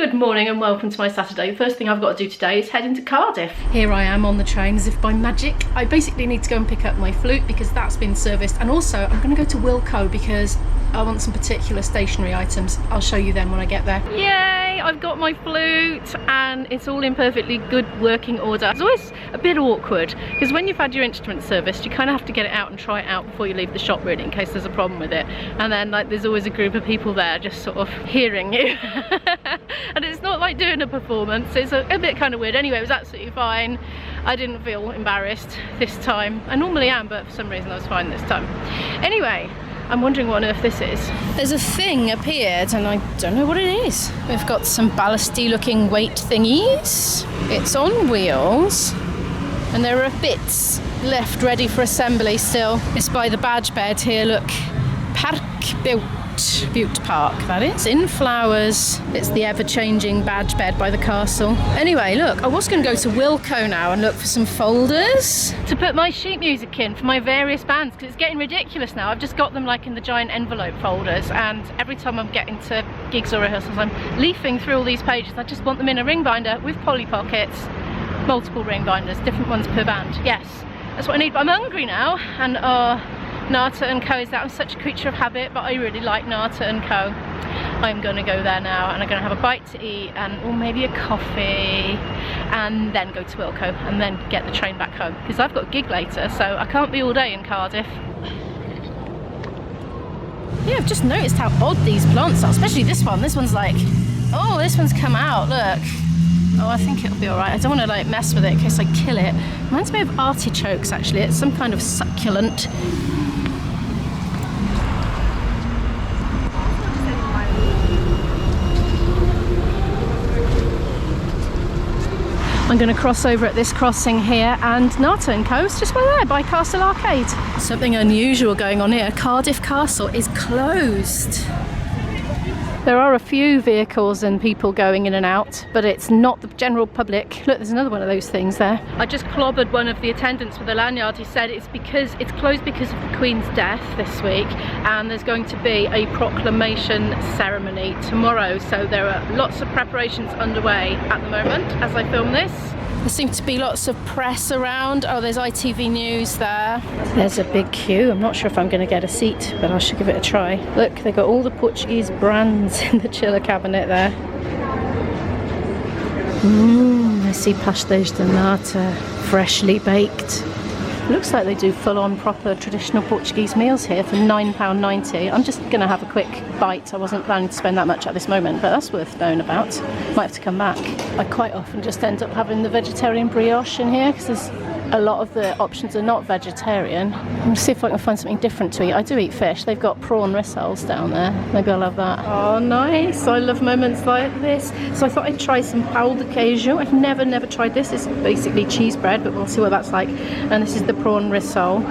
Good morning and welcome to my Saturday. The first thing I've got to do today is head into Cardiff. Here I am on the train as if by magic. I basically need to go and pick up my flute because that's been serviced, and also I'm going to go to Wilko because I want some particular stationery items. I'll show you them when I get there. Yay! I've got my flute and it's all in perfectly good working order. It's always a bit awkward because when you've had your instrument serviced, you kind of have to get it out and try it out before you leave the shop, really, in case there's a problem with it. And then like there's always a group of people there just sort of hearing you. And it's not like doing a performance. It's a bit kind of weird. Anyway, it was absolutely fine. I didn't feel embarrassed this time. I normally am, but for some reason I was fine this time. Anyway, I'm wondering what on earth this is. There's a thing appeared and I don't know what it is. We've got some ballasty looking weight thingies. It's on wheels and there are bits left ready for assembly still. It's by the badge bed here, look. Park Butte Park, that is, in flowers. It's the ever-changing badge bed by the castle. Anyway, look, I was going to go to Wilko now and look for some folders to put my sheet music in for my various bands, because it's getting ridiculous now. I've just got them like in the giant envelope folders, and every time I'm getting to gigs or rehearsals, I'm leafing through all these pages. I just want them in a ring binder with poly pockets, multiple ring binders, different ones per band. Yes, that's what I need, but I'm hungry now, and Nata Co is that. I'm such a creature of habit, but I really like Nata Co. I'm going to go there now and I'm going to have a bite to eat and or maybe a coffee and then go to Wilko and then get the train back home because I've got a gig later, so I can't be all day in Cardiff. Yeah, I've just noticed how odd these plants are, especially this one. This one's like, oh, this one's come out, look. Oh, I think it'll be alright. I don't want to like mess with it in case I kill it. Reminds me of artichokes actually. It's some kind of succulent. I'm going to cross over at this crossing here, and Nata Co is just by there, by Castle Arcade. Something unusual going on here. Cardiff Castle is closed. There are a few vehicles and people going in and out, but it's not the general public. Look, there's another one of those things there. I just clobbered one of the attendants with a lanyard. He said it's closed because of the Queen's death this week, and there's going to be a proclamation ceremony tomorrow. So there are lots of preparations underway at the moment as I film this. There seems to be lots of press around. Oh, there's ITV News there. There's a big queue. I'm not sure if I'm going to get a seat, but I should give it a try. Look, they've got all the Portuguese brands in the chiller cabinet there. I see pastéis de nata, freshly baked. Looks like they do full-on proper traditional Portuguese meals here for £9.90. I'm just going to have a quick bite. I wasn't planning to spend that much at this moment, but that's worth knowing about. Might have to come back. I quite often just end up having the vegetarian brioche in here because there's a lot of the options are not vegetarian. I'll see if I can find something different to eat. I do eat fish. They've got prawn rissoles down there. Maybe I'll have that. Oh, nice. I love moments like this. So I thought I'd try some pão de queijo. I've never tried this. It's basically cheese bread, but we'll see what that's like. And this is the prawn rissole.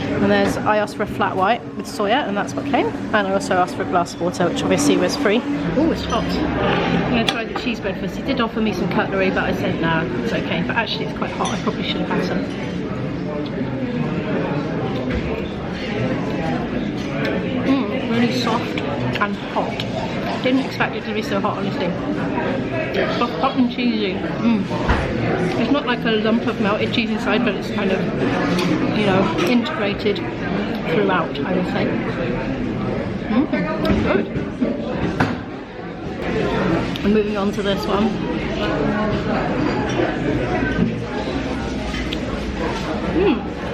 And I asked for a flat white with soya, and that's what came. And I also asked for a glass of water, which obviously was free. Oh, it's hot. I'm going to try the cheese bread first. He did offer me some cutlery, but I said no, it's okay. But actually it's quite hot. I probably should have had some. Really soft and hot. Didn't expect it to be so hot, honestly. Hot and cheesy. It's not like a lump of melted cheese inside, but it's kind of, you know, integrated throughout, I would say. Good. And moving on to this one.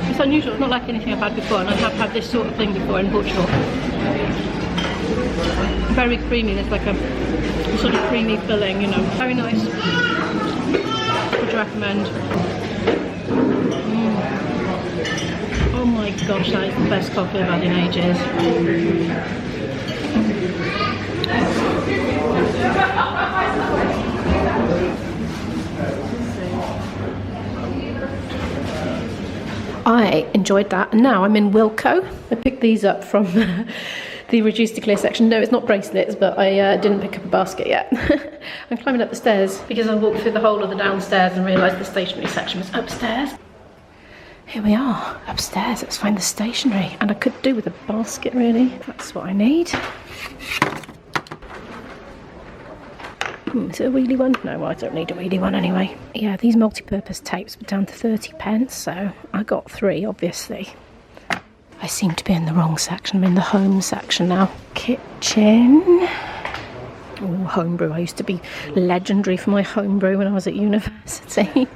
It's unusual, it's not like anything I've had before, and I have had this sort of thing before in Portugal. Very creamy, there's like a sort of creamy filling, you know. Very nice. Would recommend. Oh my gosh, that is the best coffee I've had in ages. I enjoyed that, and now I'm in Wilko. I picked these up from the reduced to clear section. No, it's not bracelets, but I didn't pick up a basket yet. I'm climbing up the stairs because I walked through the whole of the downstairs and realised the stationery section was upstairs. Here we are, upstairs. Let's find the stationery, and I could do with a basket really. That's what I need. Is it a wheelie one? No, I don't need a wheelie one anyway. Yeah, these multi-purpose tapes were down to 30p, so I got 3, obviously. I seem to be in the wrong section. I'm in the home section now. Kitchen. Oh, homebrew. I used to be legendary for my homebrew when I was at university.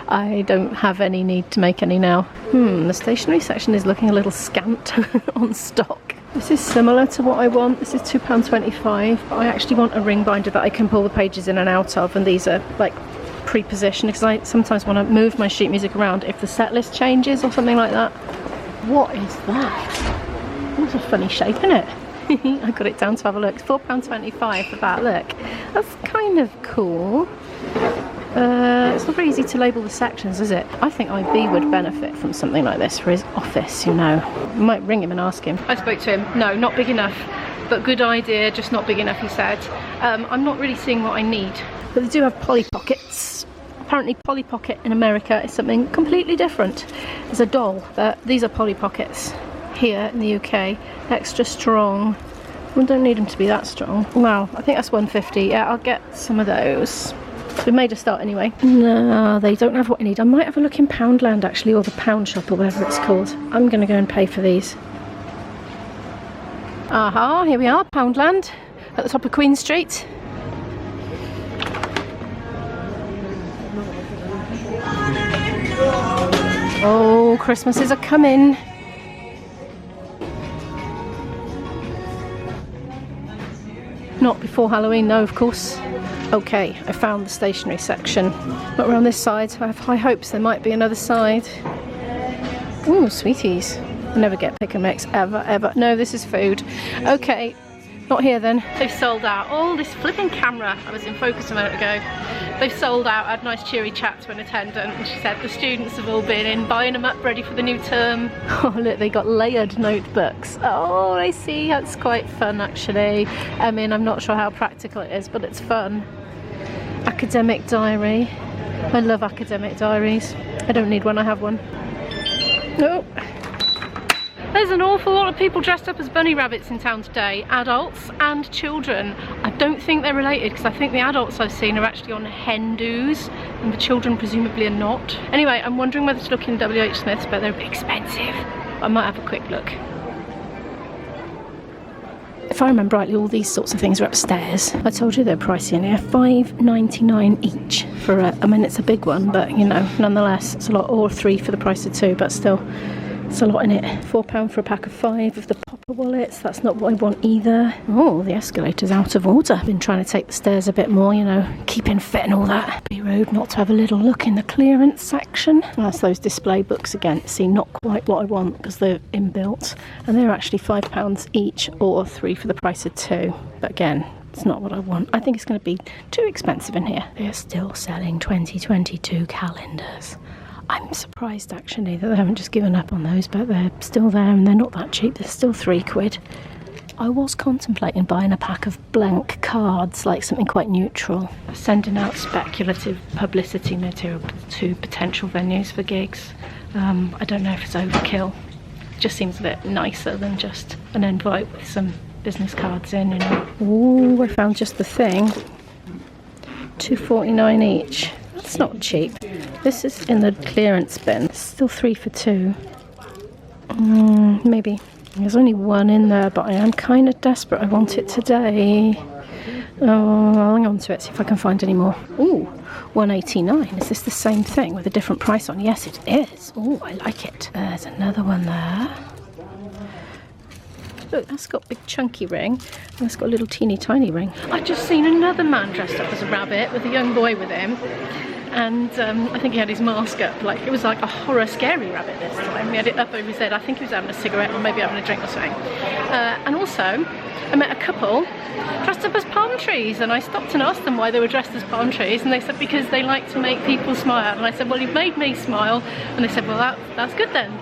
I don't have any need to make any now. The stationery section is looking a little scant on stock. This is similar to what I want. This is £2.25, but I actually want a ring binder that I can pull the pages in and out of, and these are like pre-positioned because I sometimes want to move my sheet music around if the set list changes or something like that. What is that? That's a funny shape, isn't it? I got it down to have a look. It's £4.25 for that. Look, that's kind of cool. It's not very easy to label the sections, is it? I think IB would benefit from something like this for his office, you know. I might ring him and ask him. I spoke to him. No, not big enough, but good idea, just not big enough, he said. I'm not really seeing what I need. But they do have polypockets. Apparently polypocket in America is something completely different. There's a doll. These are polypockets here in the UK. Extra strong. We don't need them to be that strong. Wow, I think that's £1.50. Yeah, I'll get some of those. We made a start anyway. No, they don't have what I need. I might have a look in Poundland actually, or the Pound Shop or whatever it's called. I'm going to go and pay for these. Aha, here we are, Poundland, at the top of Queen Street. Oh, Christmases are coming. Not before Halloween, no, of course. Okay, I found the stationery section. Not around this side. I have high hopes there might be another side. Ooh, sweeties. I never get pick and mix, ever, ever. No, this is food. Okay, not here then. They've sold out. Oh, this flipping camera. I was in focus a minute ago. They've sold out. I had a nice cheery chat to an attendant and she said the students have all been in, buying them up ready for the new term. Oh look, they got layered notebooks. Oh, I see. That's quite fun actually. I mean, I'm not sure how practical it is, but it's fun. Academic diary. I love academic diaries. I don't need one, I have one. Oh. There's an awful lot of people dressed up as bunny rabbits in town today, adults and children. I don't think they're related because I think the adults I've seen are actually on hen do's and the children presumably are not. Anyway, I'm wondering whether to look in WH Smith's, but they're expensive. I might have a quick look. If I remember rightly, all these sorts of things are upstairs. I told you they're pricey in here, $5.99 each for a, I mean it's a big one, but you know, nonetheless, it's a lot, or 3 for the price of 2, but still, it's a lot in it. £4 for a pack of 5 of the popper wallets, that's not what I want either. Oh, the escalator's out of order. Been trying to take the stairs a bit more, you know, keeping fit and all that. Be rude not to have a little look in the clearance section. That's those display books again. See, not quite what I want because they're inbuilt. And they're actually £5 each or 3 for the price of 2. But again, it's not what I want. I think it's going to be too expensive in here. They're still selling 2022 calendars. I'm surprised actually that they haven't just given up on those, but they're still there and they're not that cheap. They're still £3. I was contemplating buying a pack of blank cards, like something quite neutral. Sending out speculative publicity material to potential venues for gigs. I don't know if it's overkill. It just seems a bit nicer than just an invite with some business cards in, you know. Ooh, I found just the thing. £2.49 each. That's not cheap. This is in the clearance bin. It's still 3 for 2. Maybe. There's only one in there, but I am kind of desperate. I want it today. Oh, I'll hang on to it, see if I can find any more. Ooh, £1.89. Is this the same thing with a different price on? Yes, it is. Oh, I like it. There's another one there. Look, that's got a big chunky ring, and that's got a little teeny tiny ring. I've just seen another man dressed up as a rabbit with a young boy with him. And I think he had his mask up, like it was like a horror scary rabbit this time. He had it up over his head. I think he was having a cigarette or maybe having a drink or something. And also, I met a couple dressed up as palm trees, and I stopped and asked them why they were dressed as palm trees, and they said because they like to make people smile. And I said, well, you've made me smile. And they said, well, that's good then.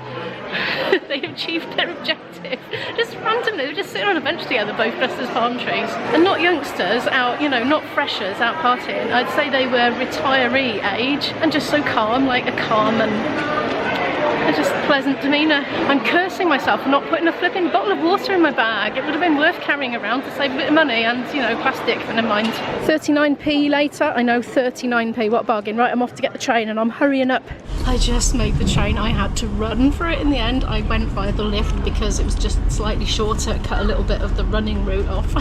They achieved their objective. Just randomly, they were just sitting on a bench together, both dressed as palm trees. And not youngsters out, you know, not freshers out partying. I'd say they were retiree age and just so calm, like a calm and They're just pleasant demeanour. I'm cursing myself for not putting a flipping bottle of water in my bag. It would have been worth carrying around to save a bit of money and, you know, plastic, but never mind. 39p later. I know, 39p, what a bargain. Right, I'm off to get the train and I'm hurrying up. I just made the train. I had to run for it in the end. I went via the lift because it was just slightly shorter, cut a little bit of the running route off.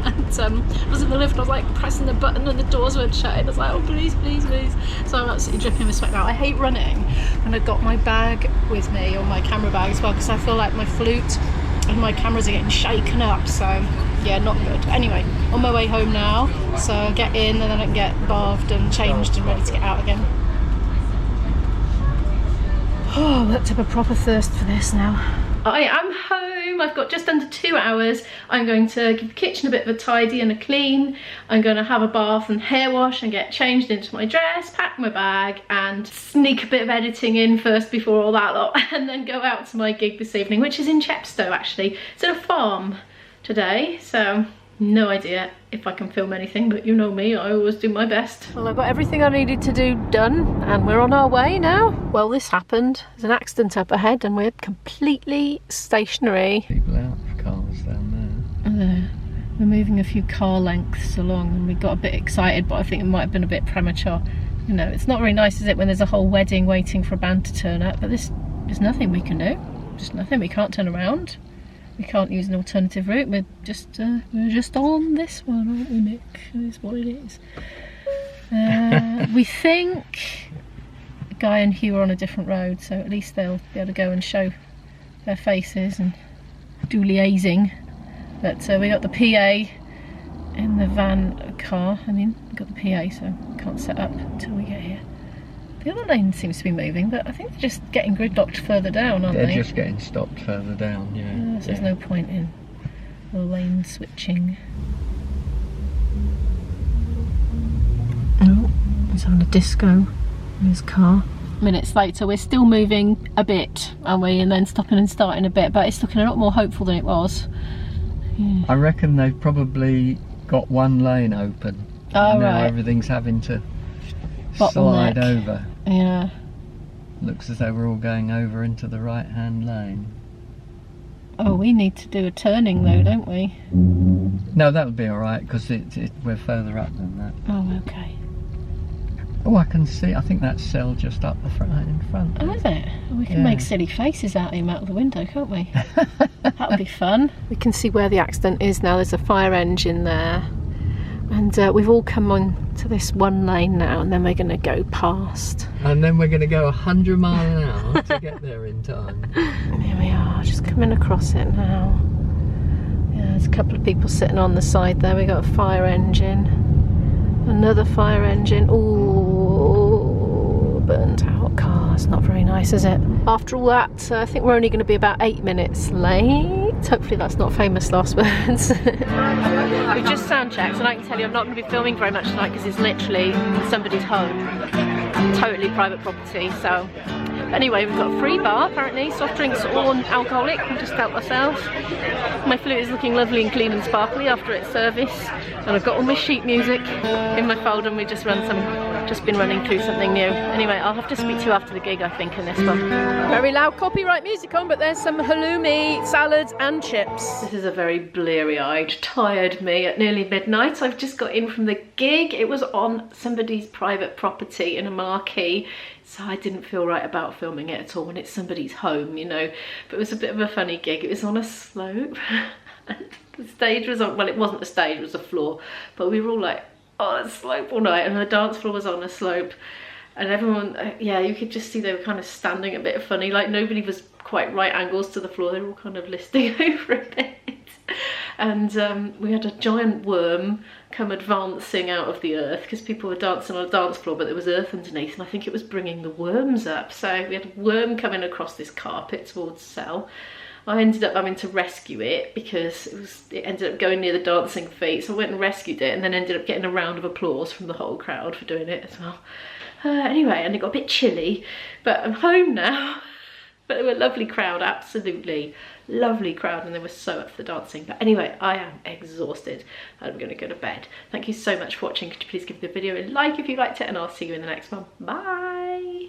And I was in the lift, I was like pressing the button and the doors weren't shutting. I was like, oh please, please, please. So I'm absolutely dripping with sweat now. I hate running, and I've got my bag with me, or my camera bag as well, because I feel like my flute and my cameras are getting shaken up, so yeah, not good. Anyway, on my way home now, so I'll get in and then I can get bathed and changed and ready to get out again. Oh, worked up a proper thirst for this now. I am home. I've got just under 2 hours. I'm going to give the kitchen a bit of a tidy and a clean. I'm going to have a bath and hair wash and get changed into my dress, pack my bag and sneak a bit of editing in first before all that lot, and then go out to my gig this evening, which is in Chepstow actually. It's at a farm today, so no idea if I can film anything, but you know me, I always do my best. Well, I've got everything I needed to do done and we're on our way now. Well, this happened. There's an accident up ahead and we're completely stationary. People out of cars down there. We're moving a few car lengths along and we got a bit excited, but I think it might have been a bit premature. You know, it's not very nice, is it, when there's a whole wedding waiting for a band to turn up, but there's nothing we can do. Just nothing. We can't turn around. We can't use an alternative route. We're just on this one, aren't we, Nick? That's what it is. We think Guy and Hugh are on a different road, so at least they'll be able to go and show their faces and do liaising. But we got the PA in the van car. I mean, we got the PA, so we can't set up until we get here. The other lane seems to be moving, but I think they're just getting gridlocked further down, aren't they? They're just getting stopped further down, yeah. So there's no point in the lane switching. Oh, he's having a disco in his car. Minutes later, we're still moving a bit, aren't we? And then stopping and starting a bit, but it's looking a lot more hopeful than it was. Yeah. I reckon they've probably got one lane open. Oh, now right. Everything's having to Bottleneck. slide over. Yeah. Looks as though we're all going over into the right-hand lane. Oh, we need to do a turning though, don't we? No, that would be alright, because we're further up than that. Oh, okay. Oh, I can see, I think that's cell just up the front, in front. Oh, is it? We can make silly faces at him out of the window, can't we? That would be fun. We can see where the accident is now. There's a fire engine there. And we've all come on to this one lane now, and then we're going to go past. And then we're going to go 100 miles an hour to get there in time. And here we are, just coming across it now. Yeah, there's a couple of people sitting on the side there. We got a fire engine. Another fire engine. Ooh, burnt out cars. Not very nice, is it? After all that, I think we're only going to be about 8 minutes late. Hopefully that's not famous last words. We've just sound checked, and I can tell you I'm not going to be filming very much tonight because it's literally somebody's home. Totally private property, so. Anyway, we've got a free bar apparently, soft drinks or alcoholic, we just help ourselves. My flute is looking lovely and clean and sparkly after its service, and I've got all my sheet music in my folder, and we just been running through something new. Anyway, I'll have to speak to you after the gig, I think, in this one. Very loud copyright music on, but there's some halloumi, salads and chips. This is a very bleary-eyed, tired me at nearly midnight. I've just got in from the gig. It was on somebody's private property in a marquee, so I didn't feel right about filming it at all when it's somebody's home, you know. But it was a bit of a funny gig. It was on a slope. The stage was on, well, it wasn't the stage, it was the floor. But we were all like on a slope all night, and the dance floor was on a slope. And everyone, yeah, you could just see they were kind of standing a bit funny. Like nobody was quite right angles to the floor. They were all kind of listing over a bit. And we had a giant worm come advancing out of the earth because people were dancing on a dance floor, but there was earth underneath, and I think it was bringing the worms up. So we had a worm coming across this carpet towards the cell. I ended up having to rescue it because it ended up going near the dancing feet, so I went and rescued it, and then ended up getting a round of applause from the whole crowd for doing it as well. Anyway, and it got a bit chilly, but I'm home now. But they were a lovely crowd, absolutely lovely crowd, and they were so up for the dancing. But anyway, I am exhausted. I'm going to go to bed. Thank you so much for watching. Could you please give the video a like if you liked it, and I'll see you in the next one. Bye!